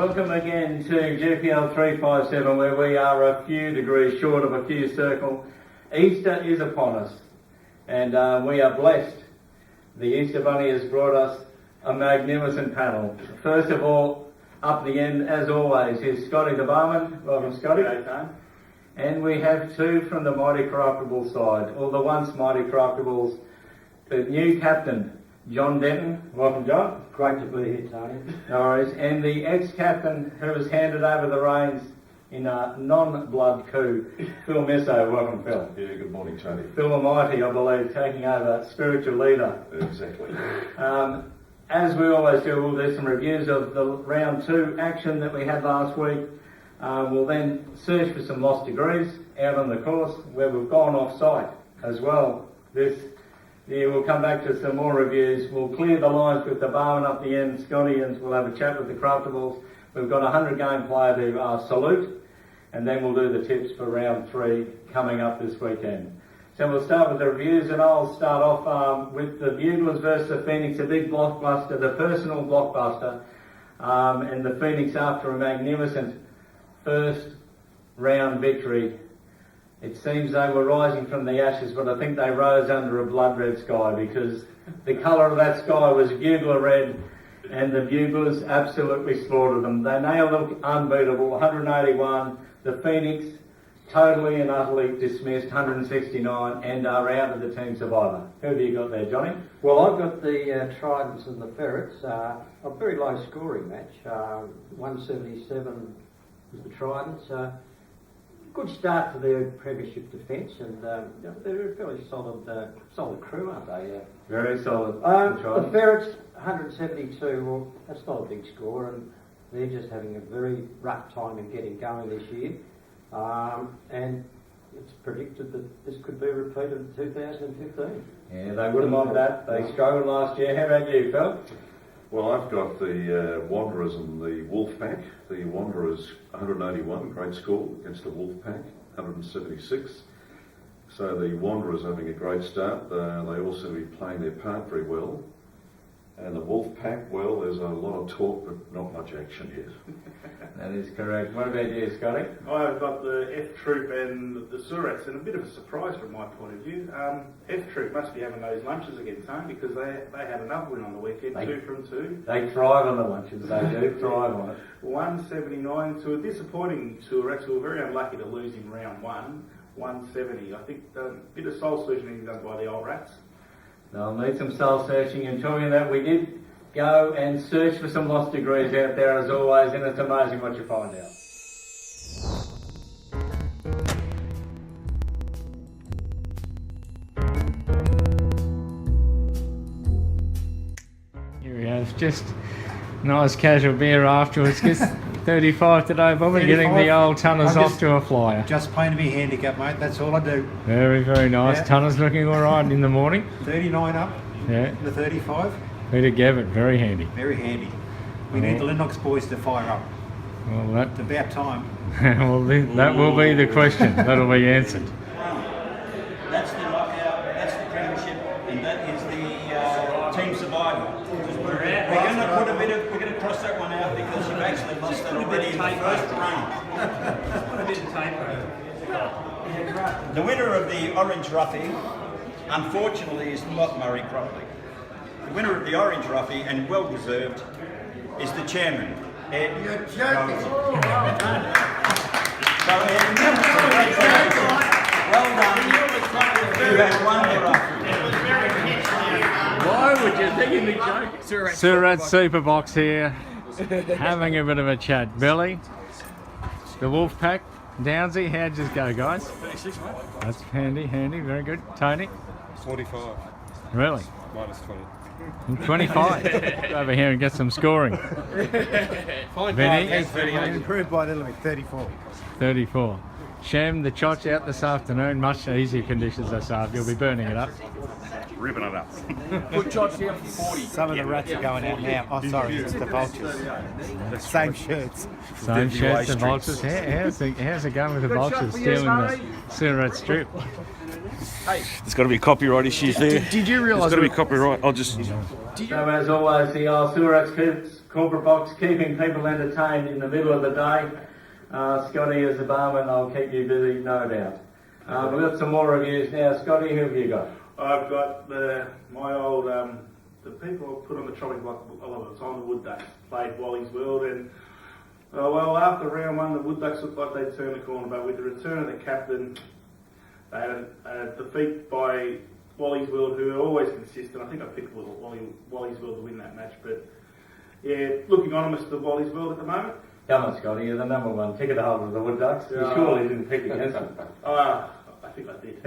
welcome again to GPL 357, where we are a few degrees short of a few circle. Easter is upon us, and we are blessed. The Easter Bunny has brought us a magnificent panel. First of all, up the end, as always, is Scotty the barman. Welcome, Scotty. And we have two from the Mighty Corruptible side, or the once Mighty Corruptibles. The new captain, John Denton. Welcome, John. Great to be here, Tony. No worries. And the ex-captain who has handed over the reins in a non-blood coup, Phil Messo. Welcome, Phil. Yeah, good morning, Tony. Phil Almighty, I believe, taking over spiritual leader. Exactly. As we always do, we'll do some reviews of the round 2 action that we had last week. We'll then search for some lost degrees out on the course where we've gone off-site as well. This year we'll come back to some more reviews. We'll clear the lines with the barman up the end, Scotty, and we'll have a chat with the Corruptibles. We've got a 100-game player to salute, and then we'll do the tips for round 3 coming up this weekend. So we'll start with the reviews, and I'll start off with the Buglers versus the Phoenix, a big blockbuster, the personal blockbuster, and the Phoenix, after a magnificent first round victory. It seems they were rising from the ashes, but I think they rose under a blood red sky, because the colour of that sky was bugler red, and the Buglers absolutely slaughtered them. They nailed them unbeatable, 181. The Phoenix totally and utterly dismissed, 169, and are out of the team survivor. Who have you got there, Johnny? Well, I've got the Tridents and the Ferrets. A very low scoring match. 177 was the Tridents. Good start to their premiership defence, and they're a fairly solid crew, aren't they? Very solid. The Ferrets, 172. Well, that's not a big score, and they're just having a very rough time in getting going this year. And it's predicted that this could be repeated in 2015. Yeah, they wouldn't mind that. They struggled last year. How about you, Phil? Well, I've got the Wanderers and the Wolfpack. The Wanderers 181, great score, against the Wolfpack 176. So the Wanderers having a great start. They all seem to be playing their part very well. And the Wolfpack, well, there's a lot of talk, but not much action yet. That is correct. What about you, Scotty? I've got the F Troop and the Surats, and a bit of a surprise from my point of view. F Troop must be having those lunches again, Tony, because they had another win on the weekend, 2 from 2. They thrive on the lunches, they do thrive on it. 179 to a disappointing Surats, who were very unlucky to lose in round 1, 170. I think a bit of soul searching done by the old Rats. They'll need some soul searching, and talking that, we did go and search for some lost degrees out there as always, and it's amazing what you find out. Here we go, just nice casual beer afterwards. Just 35 today, Bobby, getting the old Tunners off to a flyer. Just playing to be handicap, mate. That's all I do. Very, very nice. Yeah. Tunners looking all right in the morning. 39 up. Yeah. The 35. Peter Gavitt, very handy. Very handy. We need the Lennox boys to fire up. Well, It's about time. that will be the question. That'll be answered. That's the knockout, that's the premiership, and that is the team survivor. We're going to cross that one out because you've actually lost that already in the first round. The winner of the Orange Roughie, unfortunately, is not Murray Cropley. The winner of the Orange Roughie, and well deserved, is the chairman, Ed. You're joking. So Ed, well done. You have won the Roughie. Why would you think he'd be joking? Surat Superbox here, having a bit of a chat. Billy, the Wolfpack, Downsy, how'd you go, guys? 36, mate. That's handy, very good. Tony? 45. Really? Minus 20. 25. Over here and get some scoring. Vinny? Improved by a little bit. 34. 34. Shem, the chotch out this afternoon, much easier conditions this afternoon. You'll be burning it up. Ripping it up. Put Josh here for 40. Some of the Rats are going out now. Oh, sorry, it's the Vultures. The same shirts. Same shirts, the Vultures. How's it going with the Vultures stealing the Surat strip? There's got to be copyright issues there. Did you There's realise got to be copyright. I'll just. So as always, the old Surex corporate box, keeping people entertained in the middle of the day. Scotty, as a barman, I'll keep you busy, no doubt. We've got some more reviews now. Scotty, who have you got? I've got my old, the people I put on the chopping block a lot of the time, the Wood Ducks, played Wally's World, and well, after round one, the Wood Ducks looked like they'd turned the corner, but with the return of the captain, they had a defeat by Wally's World, who are always consistent. I think I picked Wally's World to win that match, but yeah, looking honest to Wally's World at the moment. Come on, Scotty, you're the number one ticket holder of the Wood Ducks. You surely didn't pick against them. I think I did.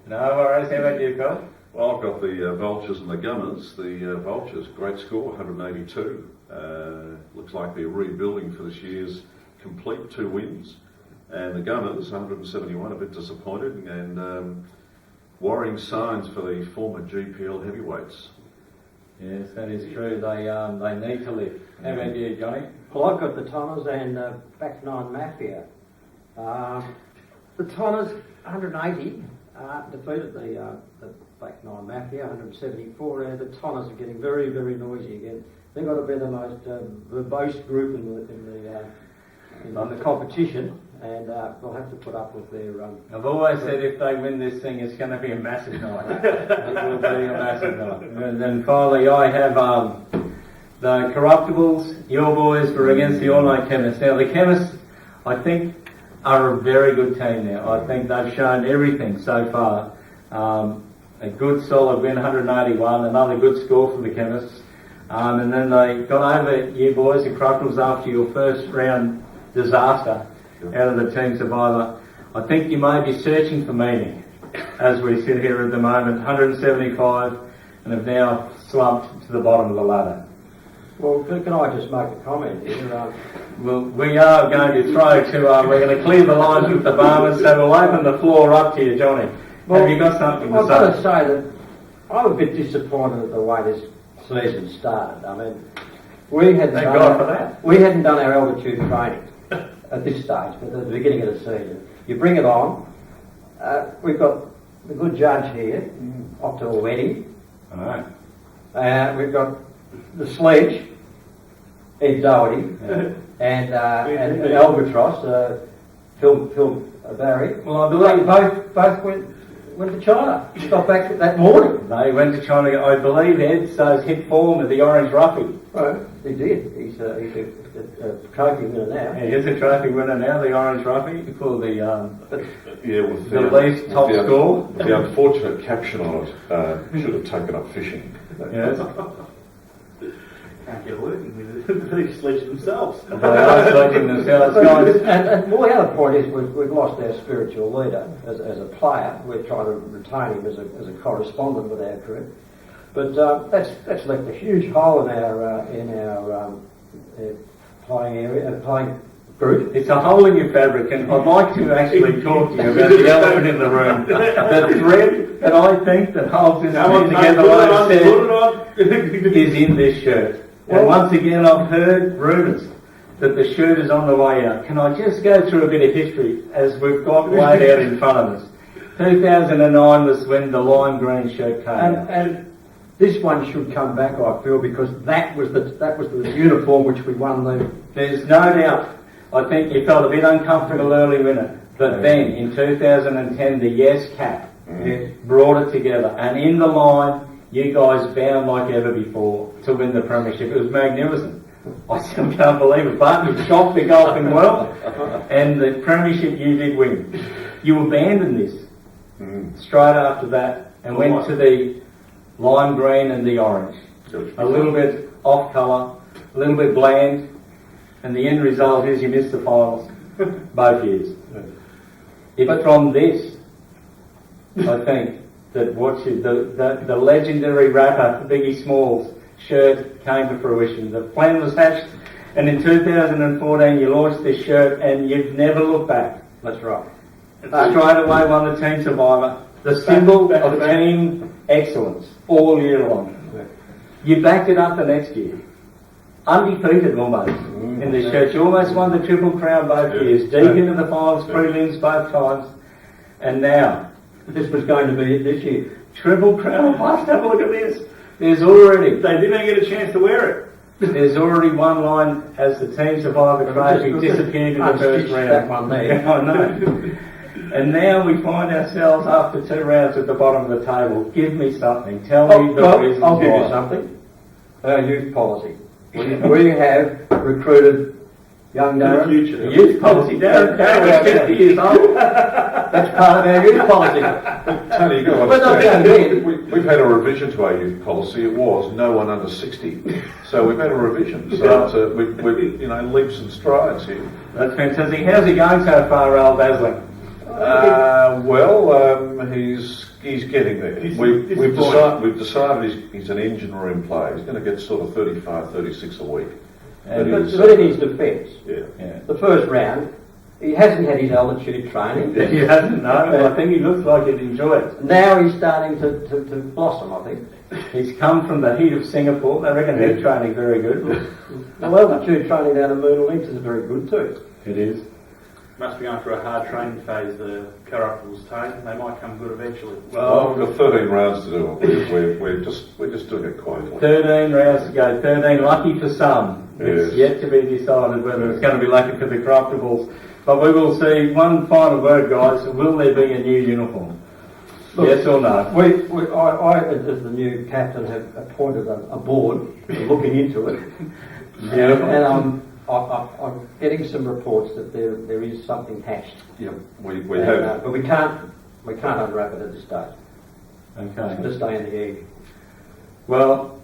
No worries, how about you, Phil? Well, I've got the Vultures and the Gunners. The Vultures, great score, 182. Looks like they're rebuilding for this year's complete 2 wins. And the Gunners, 171, a bit disappointed, and worrying signs for the former GPL heavyweights. Yes, that is true. They need to live. How about you, Johnny? Well, I've got the Tonners and Back Nine Mafia. The Tonners, 180, defeated the Back Nine Mafia, 174. And the Tonners are getting very, very noisy again. They've got to be the most verbose group in the competition, and we'll have to put up with their. I've always said if they win this thing, it's going to be a massive night. It will be a massive night. And then finally, I have the Corruptibles. Your boys were against the All Night Chemists. Now, the Chemists, I think, are a very good team now. I think they've shown everything so far. A good solid win, 181, another good score for the Chemists. And then they got over you boys, the Corruptibles, after your first round disaster out of the Team Survivor. I think you may be searching for meaning as we sit here at the moment, 175, and have now slumped to the bottom of the ladder. Well, can I just make a comment here? Well, we are going to throw to, we're going to clear the lines with the barman, so we'll open the floor up to you, Johnny. Well, have you got something to say? I've got to say that I'm a bit disappointed at the way this season started. I mean, we hadn't done our altitude training at this stage, but at the beginning of the season. You bring it on. We've got a good judge here, off to a wedding. All right. We've got the sledge, Ed Doherty, and Albatross, Phil Barry. Well, I believe both went to China. Got back that morning. They went to China. I believe Ed so's hit form of the Orange Roughie. Right, he did. He's a trophy winner now. He is a trophy winner now, the Orange Roughie, for the With the least top score. The unfortunate caption on it, should have taken up fishing. Yes. Can't get working with these sledge themselves. They are selecting themselves, guys. And well, the other point is we've lost our spiritual leader as a player. We're trying to retain him as a correspondent with our crew. But that's left a huge hole in our playing area, playing group. It's a hole in your fabric, and I'd like to actually talk to you about the elephant in the room. The thread that I think that holds this team together, like I said, is in this shirt. And once again, I've heard rumours that the shirt is on the way out. Can I just go through a bit of history as we've got laid out in front of us? 2009 was when the lime green shirt came out. And this one should come back, I feel, because that was the uniform which we won the. There's no doubt. I think you felt a bit uncomfortable early winner. But then, in 2010, the Yes Cap brought it together. And in the line, you guys bound like ever before to win the premiership. It was magnificent. I still can't believe it. But you shocked the golfing world. And the premiership you did win. You abandoned this straight after that and went to the lime green and the orange. A little bit off colour, a little bit bland. And the end result is you missed the finals both years. But from this, I think that the legendary rapper Biggie Smalls shirt came to fruition. The plan was hatched, and in 2014 you launched this shirt, and you've never looked back. That's right. Straight away won the Team Survivor, the symbol of team excellence all year long. You backed it up the next year. Undefeated almost in this shirt. You almost won the Triple Crown both years. Deep into the finals, prelims both times. And now this was going to be it this year. Triple Crown must have a look at this. There's already, They didn't get a chance to wear it. there's already one line as the team survivor trophy disappeared in the first round. That one there. I know. And now we find ourselves after 2 rounds at the bottom of the table. Give me something. Tell me the reasons I'll give you why. something. Our youth policy. We have recruited young In the Darren. future. Youth policy, Darren. Darren was 50 years old. That's part of our youth policy. Tony, you got to We're not understand, going we've had a revision to our youth policy. It was no one under 60. So we've had a revision. So we've leaps and strides here. That's fantastic. How's he going so far, Earl Basling? He's getting there. He's We've decided he's an engine room player. He's going to get sort of 35, 36 a week. But in his defence, Yeah. the first round, he hasn't had his altitude training. He hasn't, no. I think he looks like he'd enjoy it. Now he's starting to blossom, I think. He's come from the heat of Singapore. They reckon their training's very good. The altitude training down at Moon Links is very good too. It is. Must be going through a hard training phase, the Carruthers team. They might come good eventually. Well, we've got 13 rounds to do it. We're just doing it quietly. 13 rounds to go. 13 lucky for some. It's Yes. yet to be decided whether it's going to be lucky for the Corruptibles. But we will see. One final word, guys. Will there be a new uniform? Look, Yes or no? I, as the new captain, have appointed a board looking into it. Beautiful. And I'm getting some reports that there is something hashed. Yeah, we have. But we can't unwrap it at this stage. Okay. Just stay in the egg. Well,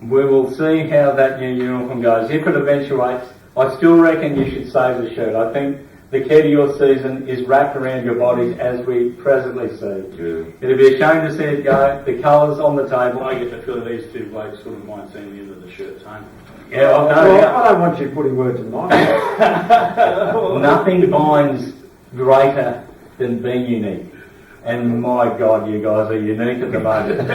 we will see how that new uniform goes. If it eventuates, I still reckon you should save the shirt. I think the key to your season is wrapped around your bodies as we presently see. Yeah. It'd be a shame to see it go. The colours on the table. I get the feeling these two blokes wouldn't mind seeing the end of the shirt tone. Yeah, I know. Well, I don't want you putting words in my mouth. Nothing binds greater than being unique. And my God, you guys are unique at the moment.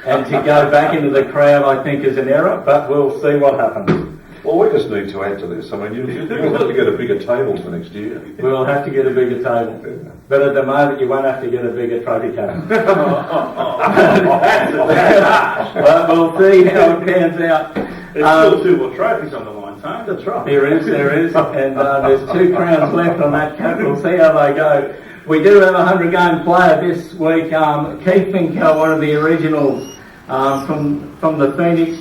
And to go back into the crowd, I think, is an error, but we'll see what happens. Well, we just need to add to this. I mean, you'll have to get a bigger table for next year. We'll have to get a bigger table. But at the moment, you won't have to get a bigger trophy case. But we'll see how it pans out. There's still 2 more trophies on the line, Tone. That's right. There is. And there's 2 crowns left on that cap. We'll see how they go. We do have a 100-game player this week. Keith Finkel, one of the originals from the Phoenix.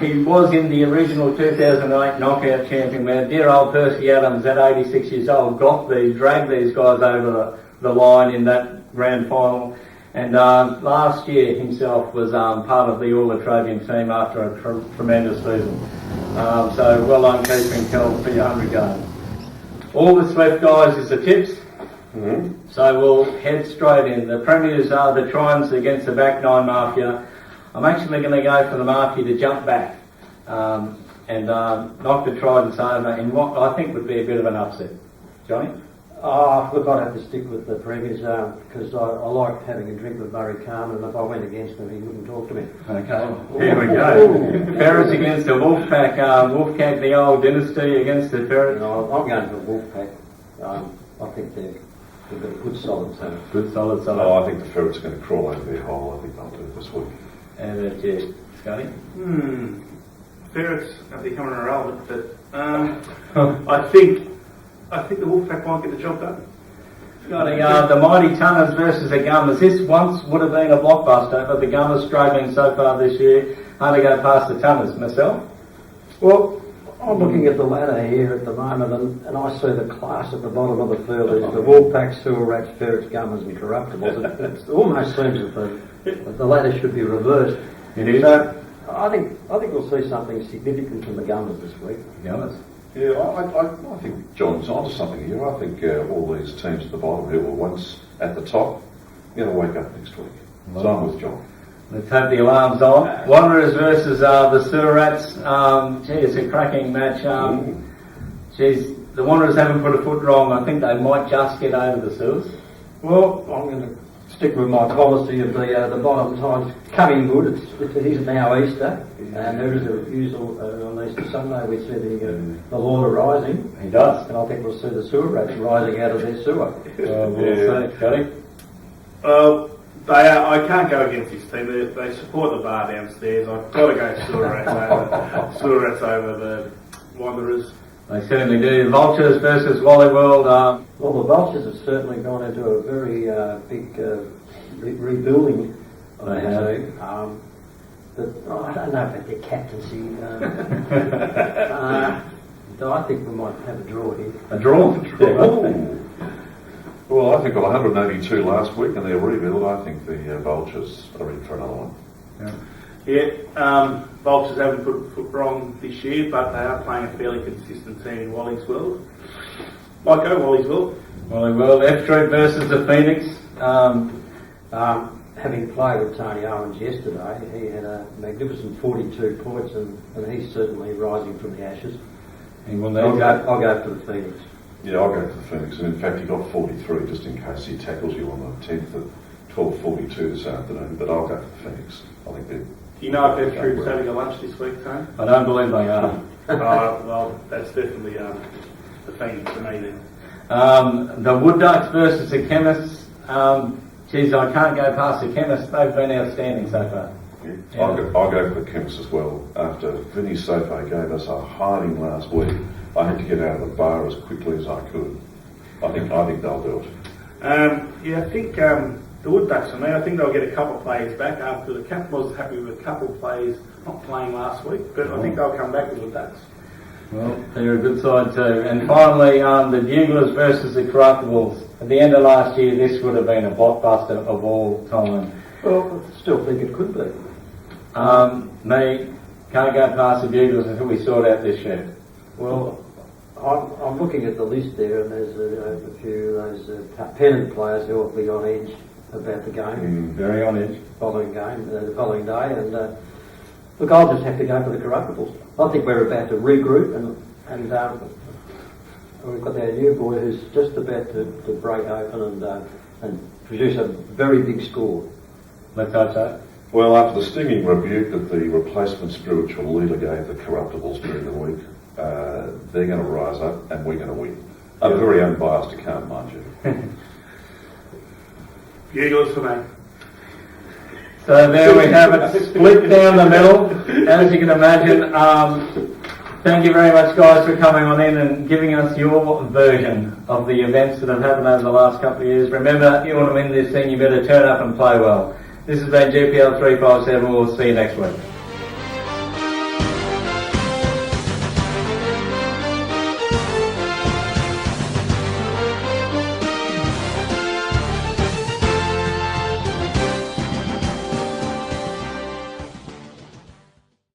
He was in the original 2008 knockout champion where dear old Percy Adams at 86 years old dragged these guys over the line in that grand final. And last year himself was part of the All Latrobian team after a tremendous season. So well done, Keith Finkel, for your 100 game. All that's left, guys, is the tips. Mm-hmm. So we'll head straight in. The premiers are the Triumphs against the back 9 Mafia. I'm actually going to go for the Mafia to jump back and knock the Tridents over in what I think would be a bit of an upset. Johnny? Look, I'd have to stick with the premiers because I like having a drink with Murray Carmen, and if I went against him, he wouldn't talk to me. Okay, here we go. Ferrets against the Wolfpack. Wolfpack, the old dynasty against the Ferrets. I'm going for Wolfpack. I think they've got a good solid team. Good solid. Oh, I think the Ferrets are going to crawl over their hole. I think they'll do it this week. And that's it. Scotty? Ferrets are becoming irrelevant, but I think the Wolfpack might get the job done. Scotty, the Mighty Tunners versus the Gummers. This once would have been a blockbuster, but the Gummers struggling so far this year. Hard to go past the Tunners. Myself? Well, I'm looking at the ladder here at the moment, and I see the class at the bottom of the field. There's the Wolfpack, Sewer Rats, Ferrets, Gummers and Corruptibles. It almost seems that the ladder should be reversed. It is. So I think we'll see something significant from the Gummers this week. Gummers. Yeah, I think John's onto something here. I think all these teams at the bottom who were once at the top are going to wake up next week. So I'm with John. Let's have the alarms on. Wanderers versus the Sewer Rats. It's a cracking match. The Wanderers haven't put a foot wrong. I think they might just get over the Sewers. Well, I'm going to stick with my policy of the bottom times coming good. It is now Easter, and there is a refusal on Easter Sunday. We see the Lord arising. He does. And I think we'll see the sewer rats rising out of their sewer. We'll see. Scotty? I can't go against this team. They support the bar downstairs. I've got to go Sewer Rats over the Wanderers. They certainly do. Vultures versus Wally World. Well, the Vultures have certainly gone into a very big rebuilding of They their have. team. But I don't know about their captaincy. I think we might have a draw here. A draw? Ooh. Well, I think got 182 last week and they're rebuild. I think the Vultures are in for another one. Yeah, Vultures haven't put a foot wrong this year, but they are playing a fairly consistent team in Wally's World. Might go Wally's World. Wally World. F Troop versus the Phoenix. Having played with Tony Owens yesterday, he had a magnificent 42 points, and he's certainly rising from the ashes. I'll go for the Phoenix. Yeah, I'll go for the Phoenix. And in fact, he got 43 just in case he tackles you on the 10th at 12:42 this afternoon. But I'll go for the Phoenix. I think they're... Do you know if F Troop's having a lunch this week, Tony? I don't believe they are. Well, that's definitely the Phoenix for me then. The Wood Ducks versus the Chemists. Geez, I can't go past the Chemists. They've been outstanding so far. Yeah. I'll go for the Chemists as well. After Vinny Sofo gave us a hiding last week, I had to get out of the bar as quickly as I could. I think they'll do it. I think the Wood Ducks for me, I think they'll get a couple of players back after the captain was happy with a couple of players not playing last week, but I think they'll come back with the Ducks. Well, they're a good side too. And finally, the Buglers versus the Corruptibles. At the end of last year, this would have been a blockbuster of all time. Well, I still think it could be. Me, can't go past the Buglers until we sort out this year. Well, I'm looking at the list there, and there's a few of those pennant players who will be on edge about the game. Very on edge. The following day, and look, I'll just have to go for the Corruptibles. I think we're about to regroup, and we've got our new boy who's just about to break open and produce a very big score. Let's hope so. Well, after the stinging rebuke that the replacement spiritual leader gave the Corruptibles during the week, they're going to rise up and we're going to win. A very unbiased account, mind you. Buglers for me. So there we have it, split down the middle, as you can imagine. Thank you very much, guys, for coming on in and giving us your version of the events that have happened over the last couple of years. Remember, if you want to win this thing, you better turn up and play well. This has been GPL 357. We'll see you next week.